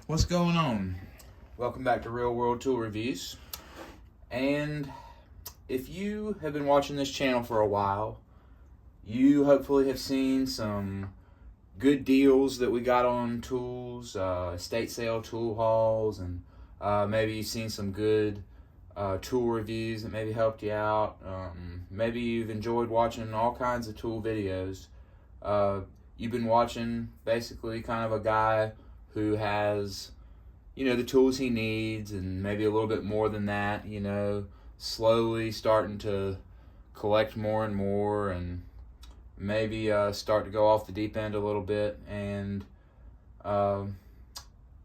What's going on? Welcome back to Real World Tool Reviews. And if you have been watching this channel for a while, you hopefully have seen some good deals that we got on tools, estate sale tool hauls, and maybe you've seen some good tool reviews that maybe helped you out. Maybe you've enjoyed watching all kinds of tool videos. You've been watching basically kind of a guy who has, the tools he needs and maybe a little bit more than that, slowly starting to collect more and more, and maybe start to go off the deep end a little bit, and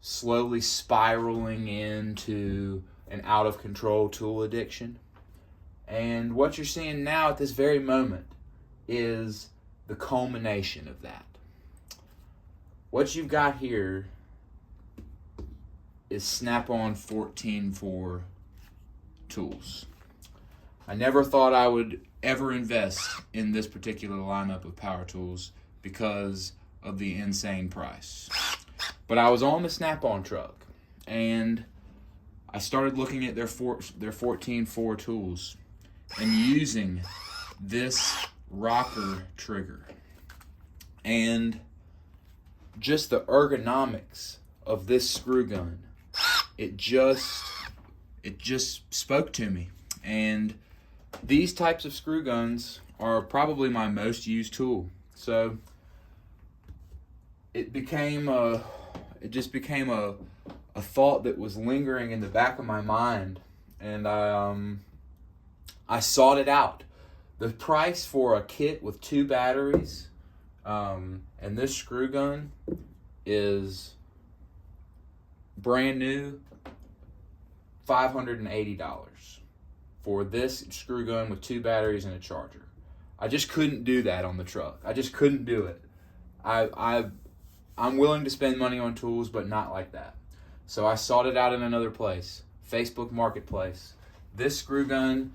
slowly spiraling into an out of control tool addiction. And what you're seeing now at this very moment is the culmination of that. What you've got here is Snap-on 14.4 tools. I never thought I would ever invest in this particular lineup of power tools because of the insane price. But I was on the Snap-on truck and I started looking at their 14.4 tools and using this rocker trigger, and just the ergonomics of this screw gun, it just spoke to me. And these types of screw guns are probably my most used tool. So it just became a thought that was lingering in the back of my mind, and I sought it out. The price for a kit with 2 batteries and this screw gun is brand new, $580 for this screw gun with 2 batteries and a charger. I just couldn't do that on the truck. I just couldn't do it. I'm willing to spend money on tools, but not like that. So I sought it out in another place, Facebook Marketplace. This screw gun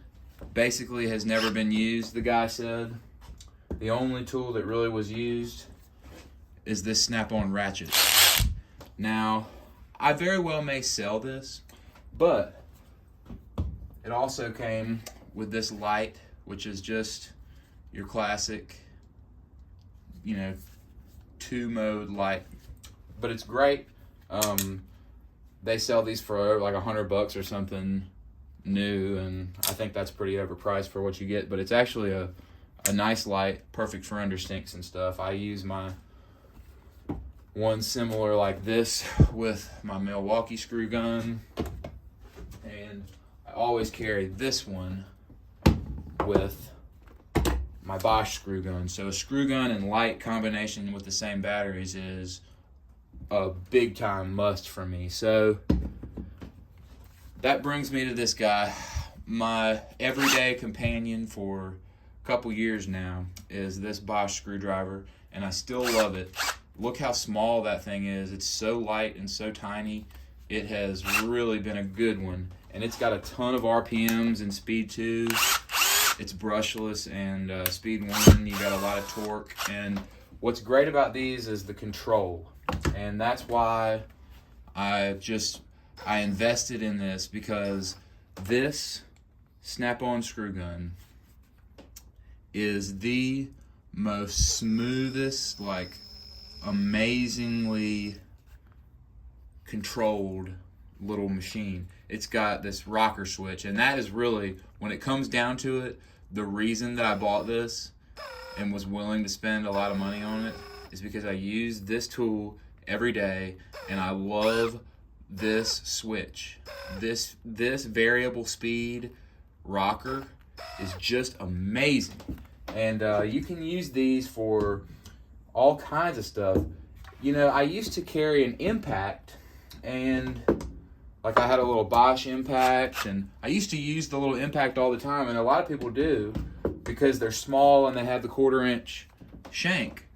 basically has never been used, the guy said. The only tool that really was used is this Snap-on ratchet. Now, I very well may sell this, but it also came with this light, which is just your classic, 2-mode light. But it's great. They sell these for like $100 or something new, and I think that's pretty overpriced for what you get, but it's actually a nice light, perfect for under sinks and stuff. I use my one similar like this with my Milwaukee screw gun, and I always carry this one with my Bosch screw gun. So a screw gun and light combination with the same batteries is a big time must for me. So that brings me to this guy. My everyday companion for a couple years now is this Bosch screwdriver, and I still love it. Look how small that thing is. It's so light and so tiny. It has really been a good one, and it's got a ton of RPMs and speed 2. It's brushless and speed 1. You got a lot of torque, and what's great about these is the control, and that's why I invested in this, because this Snap-on screw gun is the most smoothest, amazingly controlled little machine. It's got this rocker switch, and that is really, when it comes down to it, the reason that I bought this and was willing to spend a lot of money on it is because I use this tool every day, and I love this switch. This variable speed rocker is just amazing, and you can use these for all kinds of stuff. I used to carry an Impact, and I had a little Bosch Impact, and I used to use the little Impact all the time, and a lot of people do because they're small and they have the 1/4-inch shank.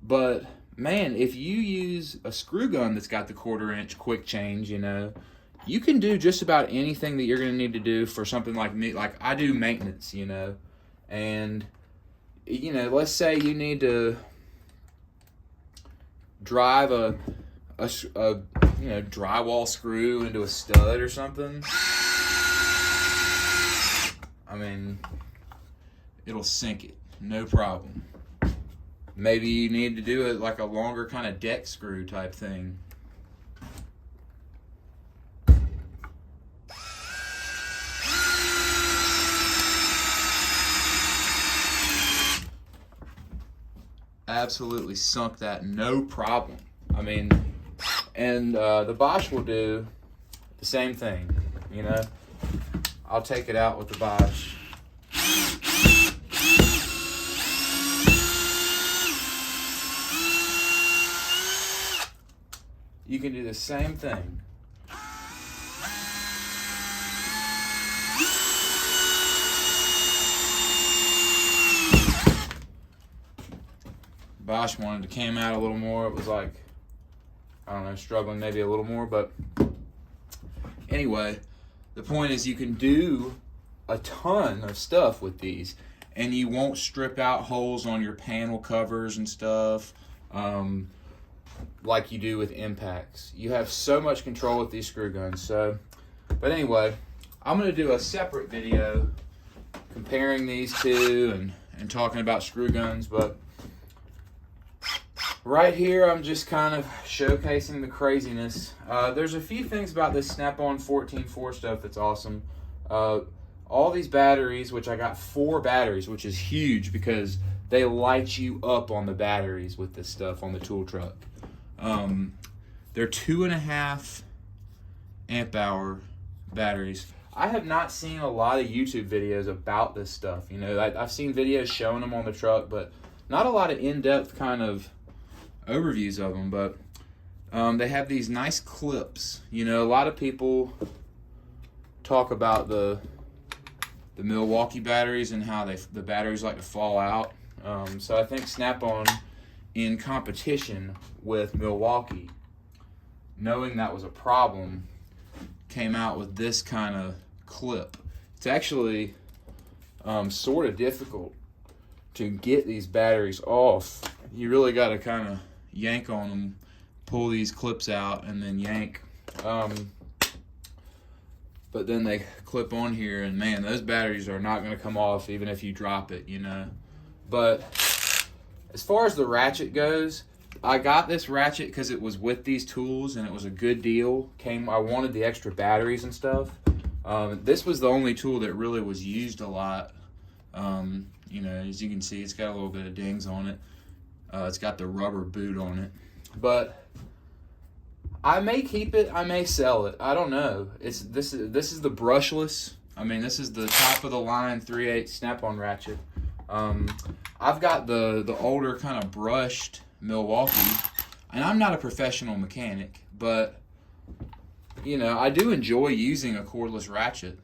But man, if you use a screw gun that's got the 1/4-inch quick change, you can do just about anything that you're going to need to do for something like me. Like, I do maintenance, and let's say you need to drive a you know, drywall screw into a stud or something, I mean, it'll sink it, no problem. Maybe you need to do it like a longer kind of deck screw type thing. Absolutely sunk that, no problem. I mean, and the Bosch will do the same thing, you know. I'll take it out with the Bosch. You can do the same thing. Bosch wanted to came out a little more. It was like, I don't know, struggling maybe a little more, but anyway, the point is you can do a ton of stuff with these, and you won't strip out holes on your panel covers and stuff like you do with impacts. You have so much control with these screw guns. So, but anyway, I'm going to do a separate video comparing these two and talking about screw guns, but right here, I'm just kind of showcasing the craziness. There's a few things about this Snap-on 14.4 stuff that's awesome. All these batteries, which I got 4 batteries, which is huge because they light you up on the batteries with this stuff on the tool truck. They're 2.5 amp hour batteries. I have not seen a lot of YouTube videos about this stuff. You know, I've seen videos showing them on the truck, but not a lot of in-depth kind of overviews of them. But they have these nice clips. You know, a lot of people talk about the Milwaukee batteries and how the batteries like to fall out. So I think Snap-on, in competition with Milwaukee, knowing that was a problem, came out with this kind of clip. It's actually sort of difficult to get these batteries off. You really got to kind of yank on them, pull these clips out, and then yank. But then they clip on here, and man, those batteries are not going to come off even if you drop it, you know. But as far as the ratchet goes, I got this ratchet because it was with these tools and it was a good deal. I wanted the extra batteries and stuff. This was the only tool that really was used a lot. You know, as you can see, it's got a little bit of dings on it. It's got the rubber boot on it. But I may keep it, I may sell it. I don't know. This is the brushless. I mean, this is the top of the line 3/8 Snap-on ratchet. I've got the older kind of brushed Milwaukee, and I'm not a professional mechanic, but you know, I do enjoy using a cordless ratchet.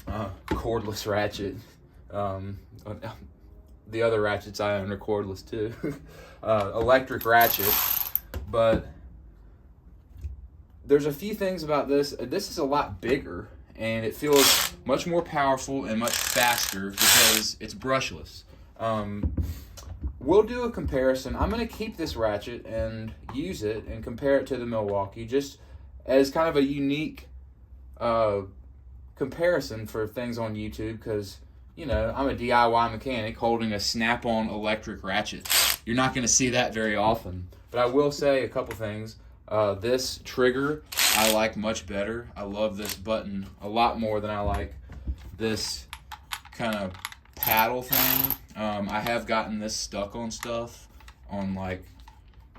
Cordless ratchet. The other ratchets I own are cordless too. Electric ratchet, but there's a few things about this. This is a lot bigger, and it feels much more powerful and much faster because it's brushless. We'll do a comparison. I'm going to keep this ratchet and use it and compare it to the Milwaukee just as kind of a unique comparison for things on YouTube because, you know, I'm a DIY mechanic holding a Snap-on electric ratchet. You're not going to see that very often. But I will say a couple things. This trigger I like much better. I love this button a lot more than I like this kind of paddle thing. I have gotten this stuck on stuff on, like,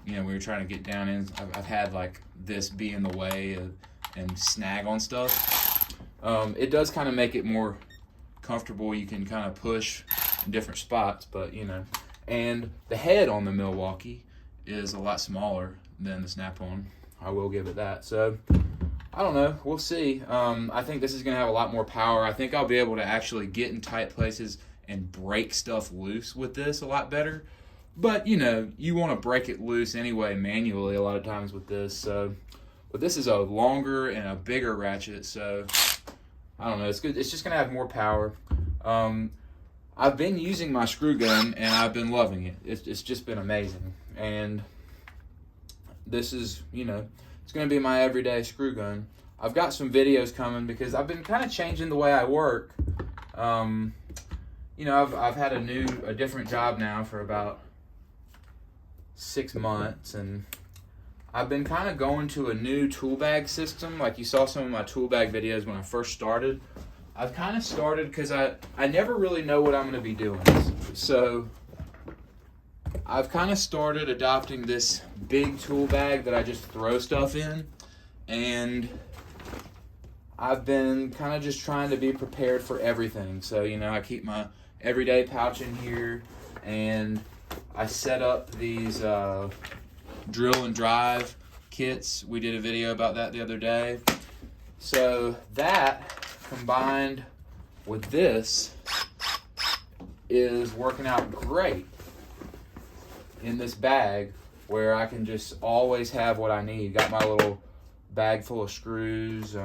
you know, we were trying to get down in. I've had like this be in the way and snag on stuff. It does kind of make it more comfortable. You can kind of push in different spots, but you know, and the head on the Milwaukee is a lot smaller than the Snap-on. I will give it that. So I don't know. We'll see. I think this is going to have a lot more power. I think I'll be able to actually get in tight places and break stuff loose with this a lot better. But, you know, you want to break it loose anyway manually a lot of times with this. So, but this is a longer and a bigger ratchet, so I don't know. It's good. It's just going to have more power. I've been using my screw gun, and I've been loving it. It's just been amazing. And this is, you know, it's going to be my everyday screw gun. I've got some videos coming because I've been kind of changing the way I work. You know, I've had a different job now for about 6 months, and I've been kind of going to a new tool bag system. Like you saw some of my tool bag videos when I first started. I've kind of started because I never really know what I'm going to be doing. So I've kind of started adopting this big tool bag that I just throw stuff in, and I've been kind of just trying to be prepared for everything. So, you know, I keep my everyday pouch in here, and I set up these drill and drive kits. We did a video about that the other day. So that combined with this is working out great in this bag, where I can just always have what I need. Got my little bag full of screws.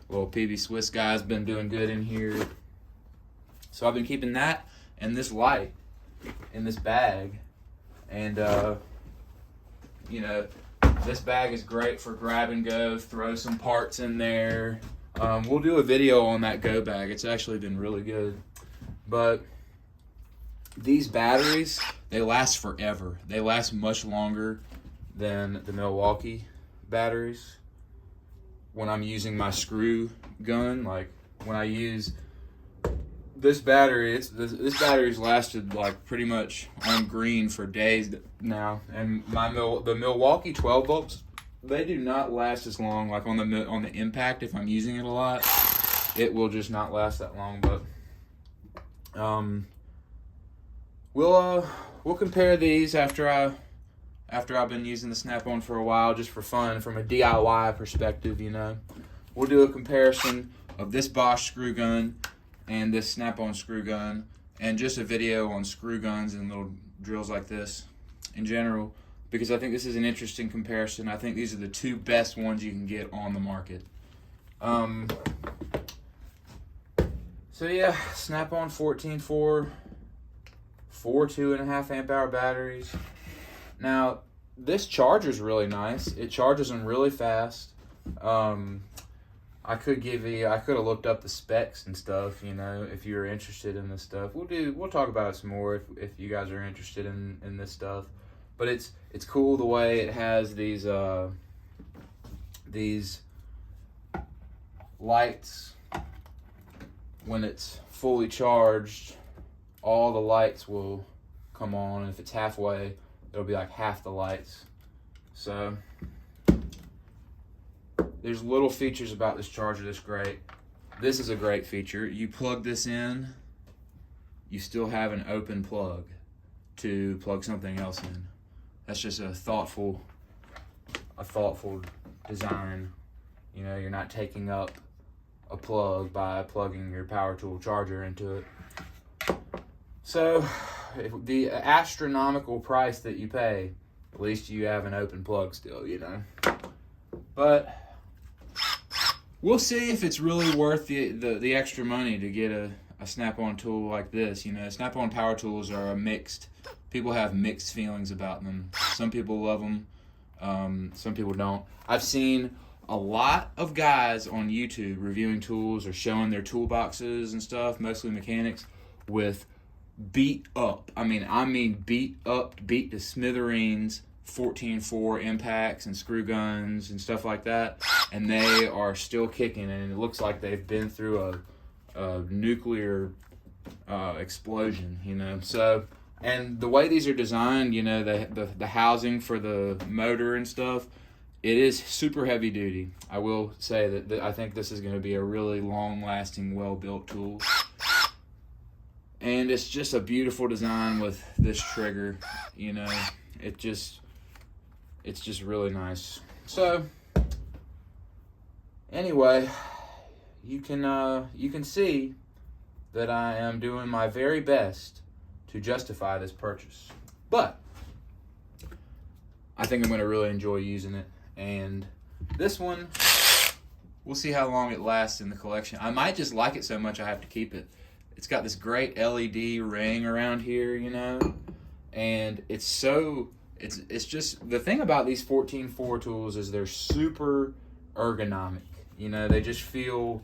Little PB Swiss guy's been doing good in here. So I've been keeping that and this light in this bag. And, you know, this bag is great for grab and go, throw some parts in there. We'll do a video on that go bag. It's actually been really good. But these batteries, they last forever. They last much longer than the Milwaukee batteries. When I'm using my screw gun, like when I use this battery, this battery's lasted like pretty much on green for days now. And the Milwaukee 12 volts, they do not last as long. Like on the impact, if I'm using it a lot, it will just not last that long. But we'll compare these after I've been using the Snap-on for a while, just for fun, from a DIY perspective, you know. We'll do a comparison of this Bosch screw gun and this Snap-on screw gun, and just a video on screw guns and little drills like this in general, because I think this is an interesting comparison. I think these are the two best ones you can get on the market. So yeah, Snap-on 14.4, 4 2.5 amp hour batteries. Now, this charger's really nice. It charges them really fast. I could have looked up the specs and stuff, you know, if you're interested in this stuff. We'll talk about it some more if you guys are interested in this stuff. But it's cool the way it has these lights. When it's fully charged, all the lights will come on, and if it's halfway, it'll be like half the lights. So there's little features about this charger that's great. This is a great feature. You plug this in, you still have an open plug to plug something else in. That's just a thoughtful design. You know, you're not taking up a plug by plugging your power tool charger into it. So the astronomical price that you pay, at least you have an open plug still, you know. But we'll see if it's really worth the extra money to get a Snap-on tool like this. You know, Snap-on power tools are people have mixed feelings about them. Some people love them, some people don't. I've seen a lot of guys on YouTube reviewing tools or showing their toolboxes and stuff, mostly mechanics, with beat up, I mean beat up, beat to smithereens 14.4 impacts and screw guns and stuff like that, and they are still kicking, and it looks like they've been through a nuclear explosion, you know. So, and the way these are designed, you know, the housing for the motor and stuff, it is super heavy duty. I will say that I think this is going to be a really long-lasting, well-built tool. And it's just a beautiful design with this trigger, you know. It's just really nice. So, anyway, you can see that I am doing my very best to justify this purchase. But I think I'm going to really enjoy using it. And this one, we'll see how long it lasts in the collection. I might just like it so much I have to keep it. It's got this great LED ring around here, you know, and it's so it's just the thing about these 14.4 tools is they're super ergonomic. You know, they feel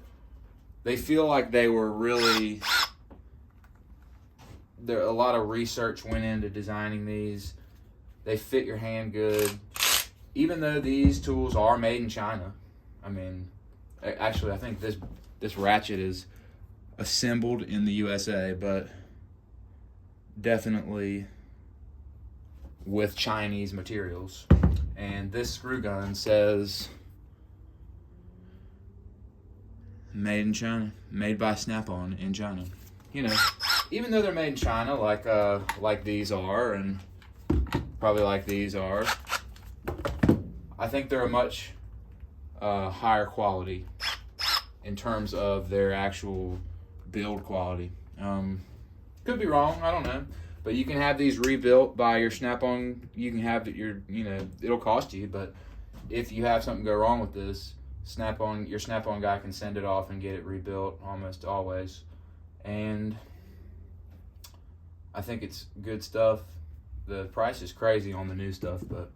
like they were really, a lot of research went into designing these. They fit your hand good. Even though these tools are made in China, I mean, actually I think this ratchet is assembled in the USA, but definitely with Chinese materials. And this screw gun says made in China, made by Snap-on in China. You know, even though they're made in China, like these are, and probably like these are, I think they're a much higher quality in terms of their actual build quality. Could be wrong, I don't know. But you can have these rebuilt by your Snap-on. You can have it'll cost you, but if you have something go wrong with this, your Snap-on guy can send it off and get it rebuilt almost always. And I think it's good stuff. The price is crazy on the new stuff, but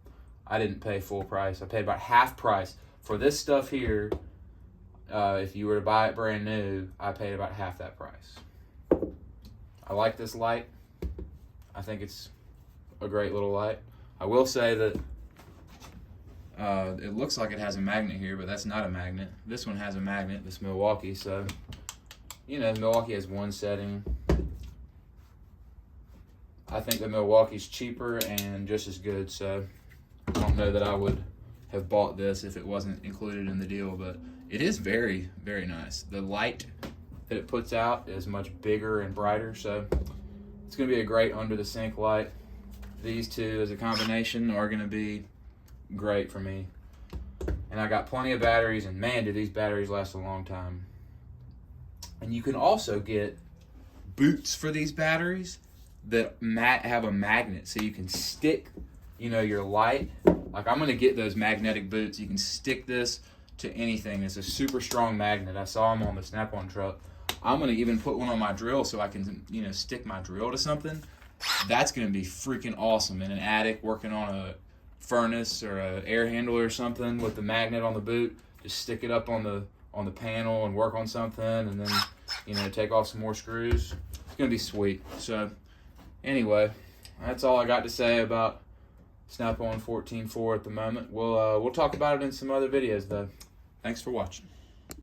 I didn't pay full price. I paid about half price for this stuff here. If you were to buy it brand new, I paid about half that price. I like this light. I think it's a great little light. I will say that it looks like it has a magnet here, but that's not a magnet. This one has a magnet, this Milwaukee. So, you know, Milwaukee has one setting. I think the Milwaukee's cheaper and just as good, so I don't know that I would have bought this if it wasn't included in the deal, but it is very, very nice. The light that it puts out is much bigger and brighter, so it's going to be a great under the sink light. These two as a combination are going to be great for me. And I got plenty of batteries, and man, do these batteries last a long time. And you can also get boots for these batteries that have a magnet, so you can stick, you know, your light. Like, I'm going to get those magnetic boots. You can stick this to anything. It's a super strong magnet. I saw them on the Snap-on truck. I'm going to even put one on my drill so I can, you know, stick my drill to something. That's going to be freaking awesome in an attic working on a furnace or an air handler or something with the magnet on the boot. Just stick it up on the panel and work on something, and then, you know, take off some more screws. It's going to be sweet. So anyway, that's all I got to say about Snap-on 14.4 at the moment. We'll talk about it in some other videos though. Thanks for watching.